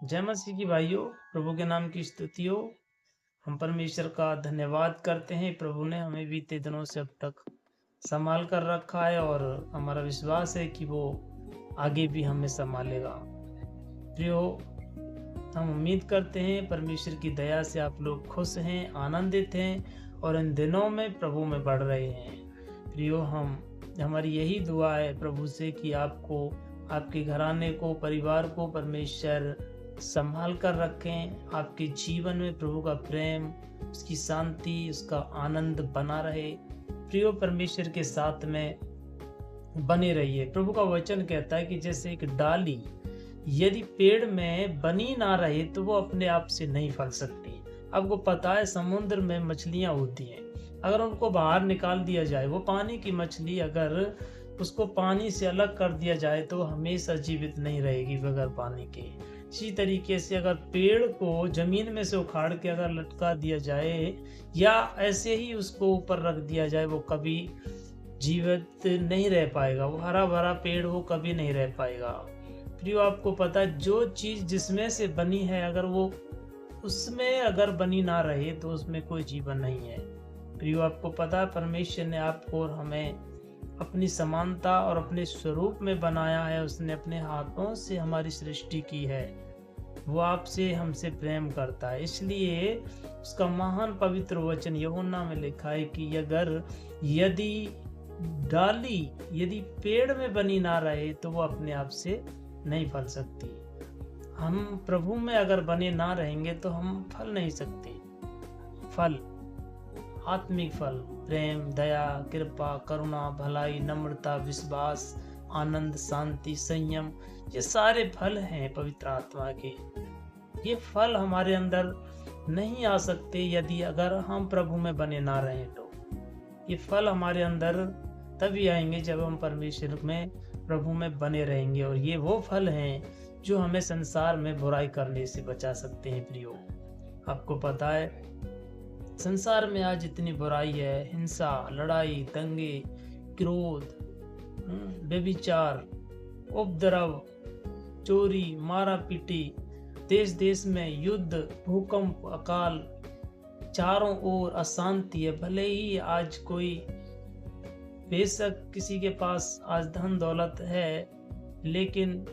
जय मसीह की भाइयों, प्रभु के नाम की स्तुति हो। हम परमेश्वर का धन्यवाद करते हैं। प्रभु ने हमें बीते दिनों से अब तक संभाल कर रखा है और हमारा विश्वास है कि वो आगे भी हमें संभालेगा। प्रियो, हम उम्मीद करते हैं परमेश्वर की दया से आप लोग खुश हैं, आनंदित हैं और इन दिनों में प्रभु में बढ़ रहे हैं। प्रियो, हमारी यही दुआ है प्रभु से कि आपको, आपके घराने को, परिवार को परमेश्वर संभाल कर रखें। आपके जीवन में प्रभु का प्रेम, उसकी शांति, उसका आनंद बना रहे। प्रियो, परमेश्वर के साथ में बने रहिए। प्रभु का वचन कहता है कि जैसे एक डाली यदि पेड़ में बनी ना रहे तो वो अपने आप से नहीं फल सकती। आपको पता है समुद्र में मछलियां होती हैं, अगर उनको बाहर निकाल दिया जाए, वो पानी की मछली, अगर उसको पानी से अलग कर दिया जाए तो हमेशा जीवित नहीं रहेगी बगैर पानी के। इसी तरीके से अगर पेड़ को जमीन में से उखाड़ के अगर लटका दिया जाए या ऐसे ही उसको ऊपर रख दिया जाए, वो कभी जीवित नहीं रह पाएगा। वो हरा भरा पेड़ वो कभी नहीं रह पाएगा। प्रियो, आपको पता है जो चीज जिसमें से बनी है, अगर वो उसमें अगर बनी ना रहे तो उसमें कोई जीवन नहीं है। प्रियो, आपको पता है परमेश्वर ने आपको और हमें अपनी समानता और अपने स्वरूप में बनाया है। उसने अपने हाथों से हमारी सृष्टि की है। वो आपसे, हमसे प्रेम करता है। इसलिए उसका महान पवित्र वचन यूहन्ना में लिखा है कि अगर यदि डाली यदि पेड़ में बनी ना रहे तो वो अपने आप से नहीं फल सकती। हम प्रभु में अगर बने ना रहेंगे तो हम फल नहीं सकते। फल, आत्मिक फल, प्रेम, दया, कृपा, करुणा, भलाई, नम्रता, विश्वास, आनंद, शांति, संयम, ये सारे फल हैं पवित्र आत्मा के। ये फल हमारे अंदर नहीं आ सकते यदि अगर हम प्रभु में बने ना रहें तो। ये फल हमारे अंदर तभी आएंगे जब हम परमेश्वर में, प्रभु में बने रहेंगे। और ये वो फल हैं जो हमें संसार में बुराई करने से बचा सकते हैं। प्रियो, आपको पता है संसार में आज इतनी बुराई है, हिंसा, लड़ाई, दंगे, क्रोध, व्यभिचार, उपद्रव, चोरी, मारा पीटी, देश देश में युद्ध, भूकंप, अकाल, चारों ओर अशांति है। भले ही आज कोई, बेशक किसी के पास आज धन दौलत है, लेकिन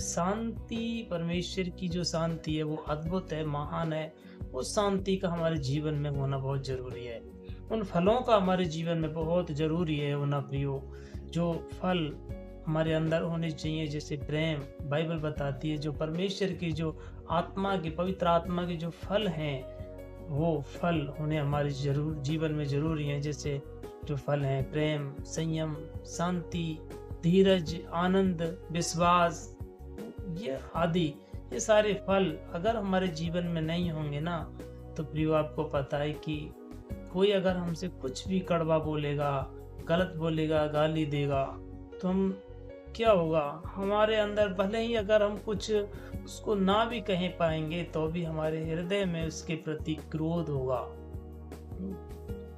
शांति, परमेश्वर की जो शांति है वो अद्भुत है, महान है। उस शांति का हमारे जीवन में होना बहुत जरूरी है। उन फलों का हमारे जीवन में बहुत जरूरी है होना। प्रियो, जो फल हमारे अंदर होने चाहिए, जैसे प्रेम, बाइबल बताती है, जो परमेश्वर की, जो आत्मा की, पवित्र आत्मा के जो फल हैं, वो फल होने हमारे जरूर जीवन में जरूरी हैं। जैसे जो फल हैं प्रेम, संयम, शांति, धीरज, आनंद, विश्वास, ये आदि, ये सारे फल अगर हमारे जीवन में नहीं होंगे ना तो प्रियो, आपको पता है कि कोई अगर हमसे कुछ भी कड़वा बोलेगा, गलत बोलेगा, गाली देगा, तो हम क्या होगा, हमारे अंदर भले ही अगर हम कुछ उसको ना भी कह पाएंगे तो भी हमारे हृदय में उसके प्रति क्रोध होगा।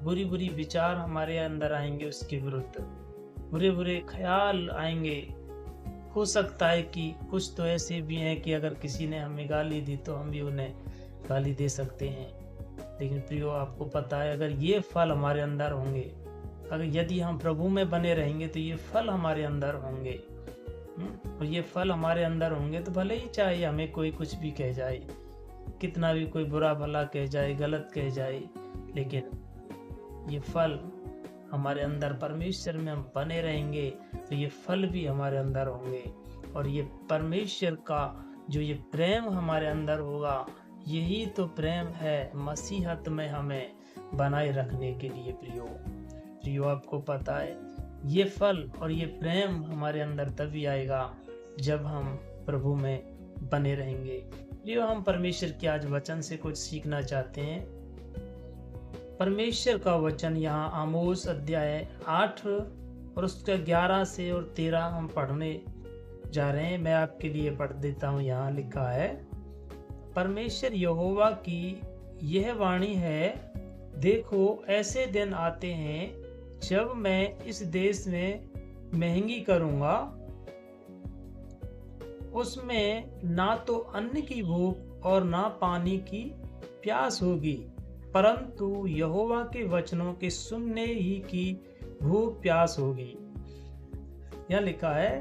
बुरी बुरी विचार हमारे अंदर आएंगे, उसके विरुद्ध बुरे बुरे ख्याल आएंगे। हो सकता है कि कुछ तो ऐसे भी हैं कि अगर किसी ने हमें गाली दी तो हम भी उन्हें गाली दे सकते हैं। लेकिन प्रियो, आपको पता है अगर ये फल हमारे अंदर होंगे, अगर यदि हम प्रभु में बने रहेंगे तो ये फल हमारे अंदर होंगे। और ये फल हमारे अंदर होंगे तो भले ही चाहे हमें कोई कुछ भी कह जाए, कितना भी कोई बुरा भला कह जाए, गलत कह जाए, लेकिन ये फल हमारे अंदर, परमेश्वर में हम बने रहेंगे तो ये फल भी हमारे अंदर होंगे। और ये परमेश्वर का जो ये प्रेम हमारे अंदर होगा, यही तो प्रेम है मसीहत में हमें बनाए रखने के लिए। प्रियो प्रियो, आपको पता है ये फल और ये प्रेम हमारे अंदर तभी आएगा जब हम प्रभु में बने रहेंगे। प्रियो, हम परमेश्वर के आज वचन से कुछ सीखना चाहते हैं। परमेश्वर का वचन यहाँ आमोस अध्याय 8 और उसका 11 से और 13 हम पढ़ने जा रहे हैं। मैं आपके लिए पढ़ देता हूँ। यहाँ लिखा है, परमेश्वर यहोवा की यह वाणी है, देखो ऐसे दिन आते हैं जब मैं इस देश में महंगी करूँगा उसमें ना तो अन्न की भूख और ना पानी की प्यास होगी, परंतु यहोवा के वचनों के सुनने ही की भूख प्यास होगी। यह लिखा है,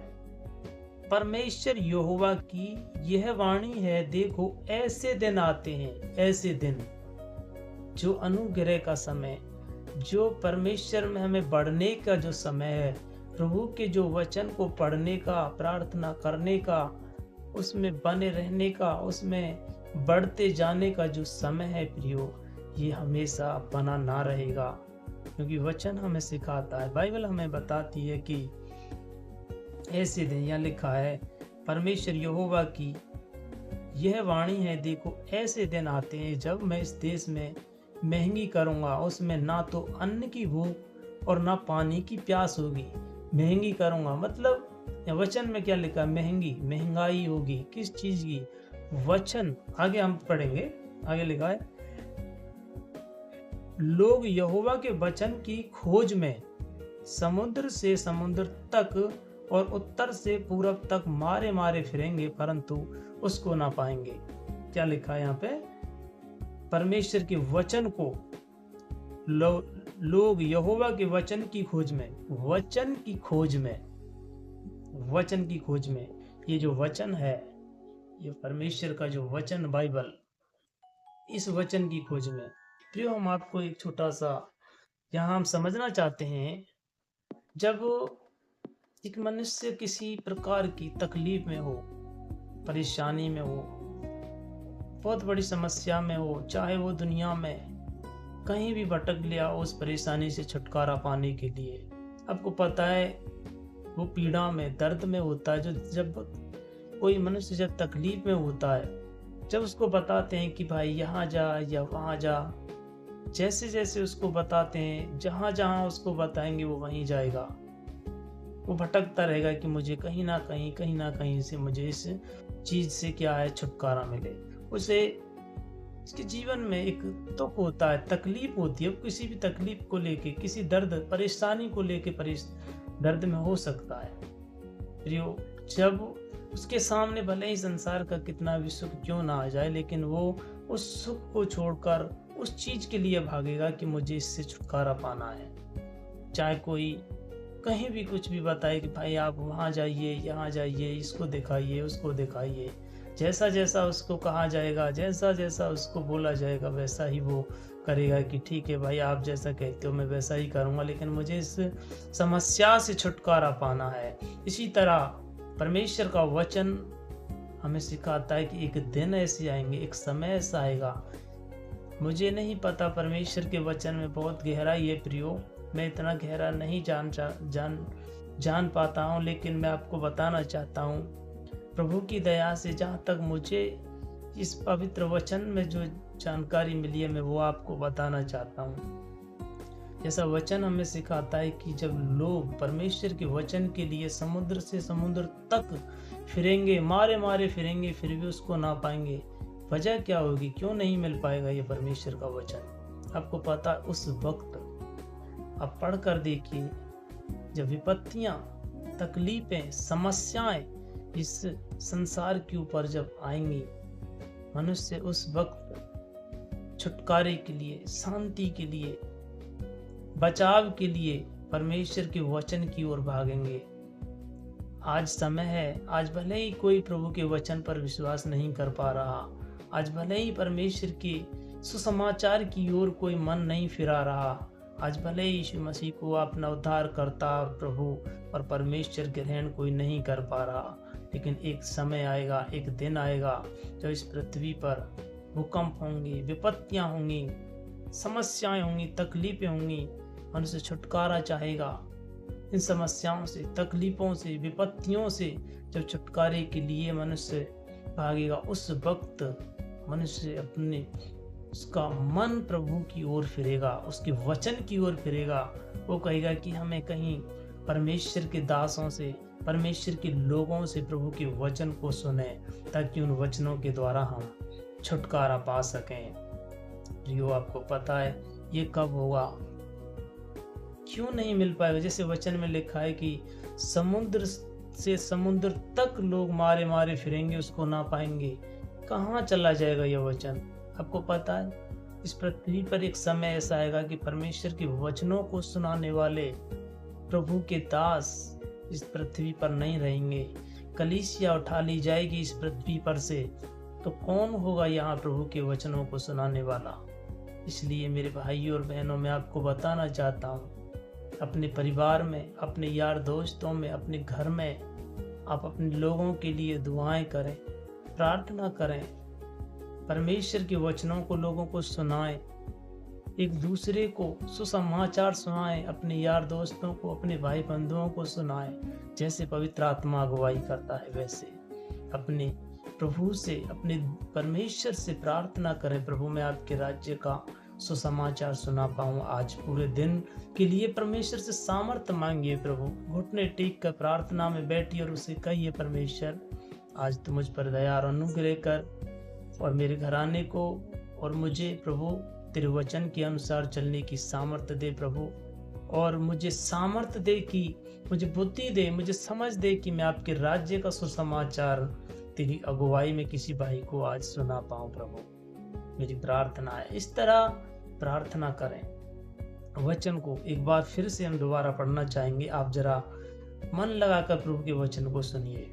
परमेश्वर यहोवा की यह वाणी है, देखो ऐसे दिन आते हैं, ऐसे दिन, जो अनुग्रह का समय, जो परमेश्वर में हमें बढ़ने का जो समय है, प्रभु के जो वचन को पढ़ने का, प्रार्थना करने का, उसमें बने रहने का, उसमें बढ़ते जाने का जो समय है प्रियो, ये हमेशा बना ना रहेगा, क्योंकि वचन हमें सिखाता है, बाइबल हमें बताती है कि ऐसे दिन, यहाँ लिखा है, परमेश्वर यहोवा की यह वाणी है, देखो ऐसे दिन आते हैं जब मैं इस देश में महंगी करूंगा, उसमें ना तो अन्न की भूख और ना पानी की प्यास होगी। महंगी करूंगा मतलब वचन में क्या लिखा है, महंगाई होगी, किस चीज की, वचन, आगे हम पढ़ेंगे, आगे लिखा है, लोग यहोवा के वचन की खोज में समुद्र से समुद्र तक और उत्तर से पूरब तक मारे मारे फिरेंगे, परंतु उसको ना पाएंगे। क्या लिखा है यहाँ पे, परमेश्वर के वचन को लोग यहोवा के वचन की खोज में, वचन की खोज में, वचन की खोज में, ये जो वचन है, ये परमेश्वर का जो वचन बाइबल, इस वचन की खोज में प्रियो, हम आपको एक छोटा सा यहाँ हम समझना चाहते हैं, जब एक मनुष्य किसी प्रकार की तकलीफ में हो, परेशानी में हो, बहुत बड़ी समस्या में हो, चाहे वो दुनिया में कहीं भी भटक लिया उस परेशानी से छुटकारा पाने के लिए, आपको पता है वो पीड़ा में, दर्द में होता है, जो जब कोई मनुष्य जब तकलीफ में होता है, जब उसको बताते हैं कि भाई यहाँ जा या वहाँ जा, जैसे जैसे उसको बताते हैं, जहाँ जहाँ उसको बताएंगे वो वहीं जाएगा, वो भटकता रहेगा कि मुझे कहीं ना कहीं से मुझे इस चीज से क्या है, छुटकारा मिले। उसे इसके जीवन में एक दुख होता है, तकलीफ होती है, किसी भी तकलीफ को लेके, किसी दर्द परेशानी को लेके दर्द में हो सकता है प्रियो, जब उसके सामने भले ही संसार का कितना भी सुख क्यों ना आ जाए, लेकिन वो उस सुख को छोड़कर उस चीज के लिए भागेगा कि मुझे इससे छुटकारा पाना है। चाहे कोई कहीं भी कुछ भी बताए कि भाई आप वहाँ जाइए, यहाँ जाइए, इसको दिखाइए, उसको दिखाइए, जैसा जैसा उसको कहा जाएगा, जैसा जैसा उसको बोला जाएगा, वैसा ही वो करेगा कि ठीक है भाई, आप जैसा कहते हो मैं वैसा ही करूँगा, लेकिन मुझे इस समस्या से छुटकारा पाना है। इसी तरह परमेश्वर का वचन हमें सिखाता है कि एक दिन ऐसे आएंगे, एक समय ऐसा आएगा, मुझे नहीं पता, परमेश्वर के वचन में बहुत गहराई है प्रियो, मैं इतना गहरा नहीं जान पाता हूँ, लेकिन मैं आपको बताना चाहता हूँ प्रभु की दया से, जहाँ तक मुझे इस पवित्र वचन में जो जानकारी मिली है, मैं वो आपको बताना चाहता हूँ। जैसा वचन हमें सिखाता है कि जब लोग परमेश्वर के वचन के लिए समुद्र से समुद्र तक फिरेंगे, मारे मारे फिरेंगे, फिर भी उसको ना पाएंगे, वजह क्या होगी, क्यों नहीं मिल पाएगा ये परमेश्वर का वचन? आपको पता, उस वक्त आप पढ़ कर देखिए, जब विपत्तियां, तकलीफें, समस्याएं इस संसार के ऊपर जब आएंगी, मनुष्य उस वक्त छुटकारे के लिए, शांति के लिए, बचाव के लिए परमेश्वर के वचन की ओर भागेंगे। आज समय है, आज भले ही कोई प्रभु के वचन पर विश्वास नहीं कर पा रहा, आज भले ही परमेश्वर के सुसमाचार की ओर कोई मन नहीं फिरा रहा, आज भले ही यीशु मसीह को अपना उद्धार करता प्रभु और परमेश्वर ग्रहण कोई नहीं कर पा रहा, लेकिन एक समय आएगा, एक दिन आएगा जब इस पृथ्वी पर भूकंप होंगे, विपत्तियां होंगी, समस्याएं होंगी, तकलीफें होंगी, मनुष्य छुटकारा चाहेगा इन समस्याओं से, तकलीफों से, विपत्तियों से। जब छुटकारे के लिए मनुष्य भागेगा, उस वक्त मनुष्य अपने उसका मन प्रभु की ओर फिरेगा, उसके वचन की ओर फिरेगा। वो कहेगा कि हमें कहीं परमेश्वर के दासों से, परमेश्वर के लोगों से प्रभु के वचन को सुने, ताकि उन वचनों के द्वारा हम छुटकारा पा सकें। प्रियो, आपको पता है ये कब होगा, क्यों नहीं मिल पाएगा? जैसे वचन में लिखा है कि समुद्र से समुद्र तक लोग मारे मारे फिरेंगे, उसको ना पाएंगे। कहाँ चला जाएगा यह वचन? आपको पता है, इस पृथ्वी पर एक समय ऐसा आएगा कि परमेश्वर के वचनों को सुनाने वाले प्रभु के दास इस पृथ्वी पर नहीं रहेंगे। कलीसिया उठा ली जाएगी इस पृथ्वी पर से, तो कौन होगा यहाँ प्रभु के वचनों को सुनाने वाला? इसलिए मेरे भाइयों और बहनों, मैं आपको बताना चाहता हूँ, अपने परिवार में, अपने यार दोस्तों में, अपने घर में आप अपने लोगों के लिए दुआएं करें, प्रार्थना करें, परमेश्वर के वचनों को लोगों को सुनाएं, एक दूसरे को सुसमाचार सुनाएं, अपने यार दोस्तों को, अपने भाई बंधुओं को सुनाएं। जैसे पवित्र आत्मा अगुवाई करता है, वैसे अपने प्रभु से, अपने परमेश्वर से प्रार्थना करें, प्रभु मैं आपके राज्य का सुसमाचार सुना पाऊं। आज पूरे दिन के लिए परमेश्वर से सामर्थ्य मांगिए। प्रभु घुटने टेक कर प्रार्थना में बैठिए और उसे कहिए, परमेश्वर आज तू मुझ पर दया और अनुग्रह कर और मेरे घराने को और मुझे प्रभु तेरे वचन के अनुसार चलने की सामर्थ्य दे प्रभु, और मुझे सामर्थ्य दे कि मुझे बुद्धि दे, मुझे समझ दे कि मैं आपके राज्य का सुसमाचार तेरी अगुवाई में किसी भाई को आज सुना पाऊं। प्रभु मेरी प्रार्थना है, इस तरह प्रार्थना करें। वचन को एक बार फिर से हम दोबारा पढ़ना चाहेंगे। आप जरा मन लगाकर प्रभु के वचन को सुनिए।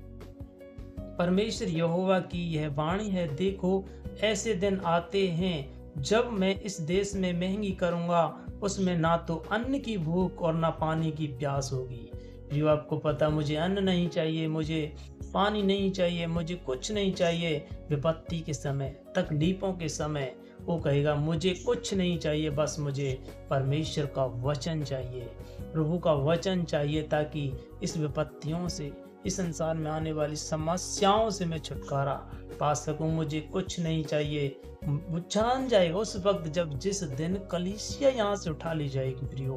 परमेश्वर यहोवा की यह वाणी है, देखो ऐसे दिन आते हैं जब मैं इस देश में महंगी करूंगा, उसमें ना तो अन्न की भूख और ना पानी की प्यास होगी। जो आपको पता, मुझे अन्न नहीं चाहिए, मुझे पानी नहीं चाहिए, मुझे कुछ नहीं चाहिए। विपत्ति के समय, तकलीफों के समय वो कहेगा मुझे कुछ नहीं चाहिए, बस मुझे परमेश्वर का वचन चाहिए, प्रभु का वचन चाहिए, ताकि इस विपत्तियों से, इस संसार में आने वाली समस्याओं से मैं छुटकारा पा सकूं। मुझे कुछ नहीं चाहिए। वो जान जाएगा उस वक्त जब, जिस दिन कलीसिया यहाँ से उठा ली जाएगी प्रियो,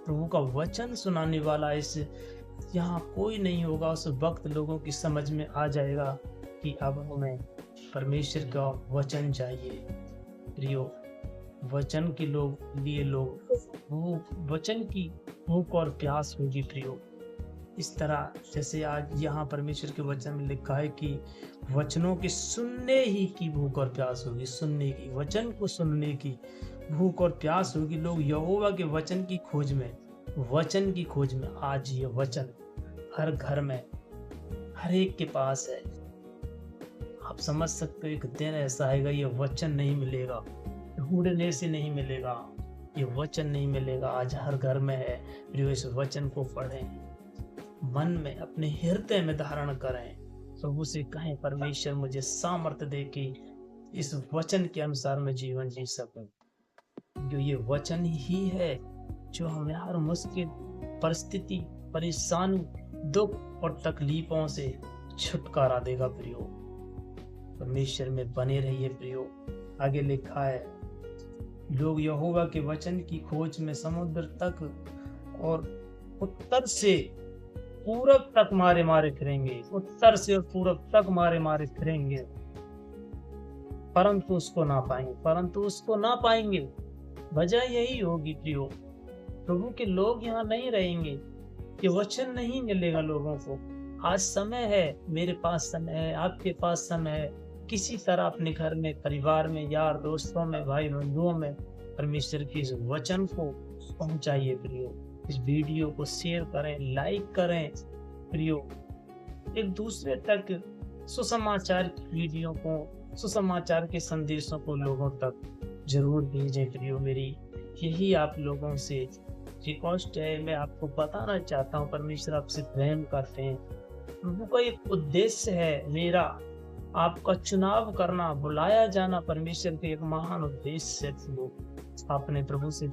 प्रभु का वचन सुनाने वाला इस यहाँ कोई नहीं होगा। उस वक्त लोगों की समझ में आ जाएगा कि अब हमें परमेश्वर का वचन चाहिए। प्रियो वचन के लिए लोग वो वचन की भूख और प्यास होगी प्रियो। इस तरह जैसे आज यहाँ परमेश्वर के वचन में लिखा है कि वचनों के सुनने ही की भूख और प्यास होगी, सुनने की, वचन को सुनने की भूख और प्यास होगी। लोग यहोवा के वचन की खोज में, वचन की खोज में। आज ये वचन हर घर में, हर एक के पास है। आप समझ सकते हो, एक दिन ऐसा आएगा ये वचन नहीं मिलेगा, ढूंढने से नहीं मिलेगा, ये वचन नहीं मिलेगा। आज हर घर में है। प्रियो इस वचन को पढ़ें, मन में, अपने हृदय में धारण करें, प्रभु से कहें परमेश्वर मुझे सामर्थ्य दे कि इस वचन के अनुसार मैं जीवन जी सकूं। जो ये वचन ही है जो हमें हर मुश्किल परिस्थिति, परेशानी, दुख और तकलीफों से छुटकारा देगा। प्रियो परमेश्वर में बने रहिए। प्रियो आगे लिखा है, लोग यहोवा के वचन की खोज में समुद्र तक और उत्तर से पूरब तक मारे मारे फिरेंगे, उत्तर से और पूरब तक मारे मारे फिरेंगे, परंतु उसको ना पाएंगे, परंतु उसको ना पाएंगे। वजह यही होगी प्रियो, प्रभु के लोग यहाँ नहीं रहेंगे, ये वचन नहीं मिलेगा लोगों को। आज समय है, मेरे पास समय है, आपके पास समय है, किसी तरह अपने घर में, परिवार में, यार दोस्तों में, भाई बंधुओं में परमेश्वर के इस वचन को पहुंचाइए। प्रियो इस वीडियो को शेयर करें, लाइक करें। प्रियो एक दूसरे तक सुसमाचार की वीडियो को, सुसमाचार के संदेशों को लोगों तक जरूर भेजें। प्रियो मेरी यही आप लोगों से रिक्वेस्ट है, मैं आपको बताना चाहता हूँ परमेश्वर आपसे प्रेम करते हैं। प्रभु का एक उद्देश्य है, मेरा आपका चुनाव करना, बुलाया जाना, परमेश्वर के एक महान उद्देश्य है। आपने प्रभु से,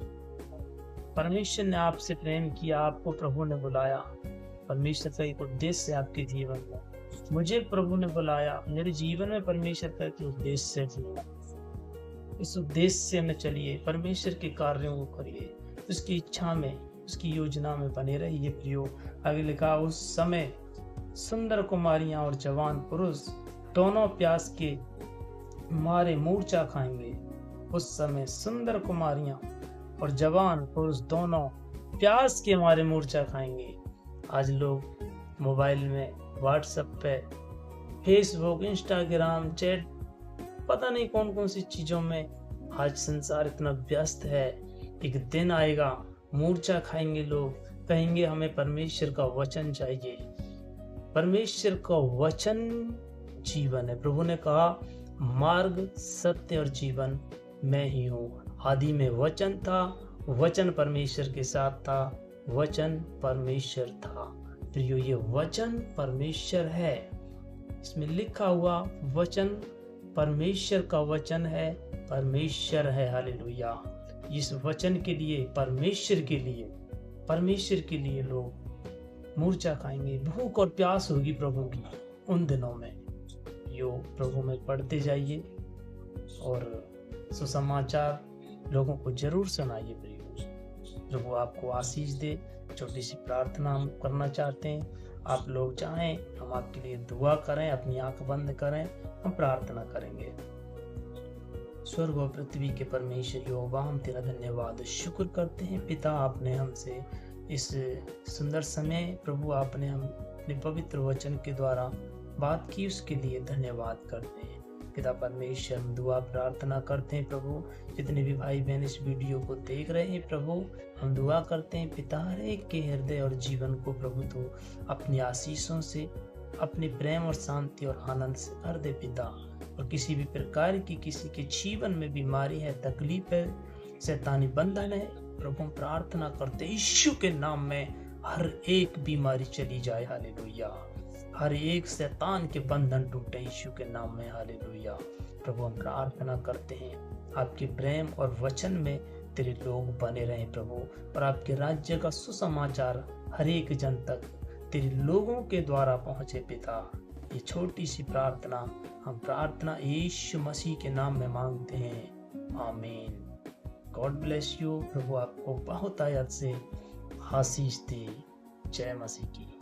परमेश्वर ने आपसे प्रेम किया, आपको प्रभु ने बुलाया। परमेश्वर का एक उद्देश्य है आपके जीवन में। मुझे प्रभु ने बुलाया, मेरे जीवन में परमेश्वर का एक उद्देश्य है। इस उद्देश्य से में चलिए, परमेश्वर के कार्यों को करिए, उसकी इच्छा में, उसकी योजना में बने रहिए। प्रियो आगे लिखा, उस समय सुंदर कुमारियां और जवान पुरुष दोनों प्यास के मारे मूर्छा खाएंगे। उस समय सुंदर कुमारियां और जवान पुरुष दोनों प्यास के मारे मूर्छा खाएंगे। आज लोग मोबाइल में, व्हाट्सएप पे, फेसबुक, इंस्टाग्राम, चैट, पता नहीं कौन कौन सी चीज़ों में आज संसार इतना व्यस्त है। एक दिन आएगा, मूर्छा खाएंगे लोग, कहेंगे हमें परमेश्वर का वचन चाहिए। परमेश्वर का वचन जीवन है। प्रभु ने कहा, मार्ग, सत्य और जीवन मैं ही हूँ। आदि में वचन था, वचन परमेश्वर के साथ था, वचन परमेश्वर था। प्रियो, ये वचन परमेश्वर है। इसमें लिखा हुआ वचन परमेश्वर का वचन है, परमेश्वर है। हालेलुया। इस वचन के लिए, परमेश्वर के लिए लोग मूर्छा खाएंगे। भूख और प्यास होगी प्रभु की उन दिनों में। यो प्रभु में पढ़ते जाइए और सुसमाचार लोगों को जरूर सुनाइए। प्रभु आपको आशीष दे। छोटी सी प्रार्थना हम करना चाहते हैं। आप लोग चाहें हम आपके लिए दुआ करें, अपनी आंख बंद करें, हम प्रार्थना करेंगे। स्वर्ग और पृथ्वी के परमेश्वर यहोवा, हम तेरा धन्यवाद शुक्र करते हैं पिता, आपने हमसे इस सुंदर समय प्रभु आपने हम अपने पवित्र वचन के द्वारा बात की, उसके लिए धन्यवाद करते हैं पिता परमेश्वर। हम दुआ प्रार्थना करते हैं प्रभु, जितने भी भाई बहन इस वीडियो को देख रहे हैं प्रभु, हम दुआ करते हैं पिता, हर एक के हृदय और जीवन को प्रभु तो अपनी आशीषों से, अपने प्रेम और शांति और आनंद से भर दे पिता। और किसी भी प्रकार की किसी के जीवन में बीमारी है, तकलीफ है, शैतानी बंधन है, प्रभु हम प्रार्थना करते यीशु के नाम में हर एक बीमारी चली जाए। हालेलुया। हर एक शैतान के बंधन टूटे यीशु के नाम में। हालेलुया। प्रभु हम प्रार्थना करते हैं आपके प्रेम और वचन में तेरे लोग बने रहें प्रभु, और आपके राज्य का सुसमाचार हर एक जन तक तेरे लोगों के द्वारा पहुंचे पिता। ये छोटी सी प्रार्थना हम प्रार्थना यीशु मसीह के नाम में मांगते हैं, आमीन। God bless you. प्रभु आपको बहुत आयत से आशीष दे। जय मसीह की।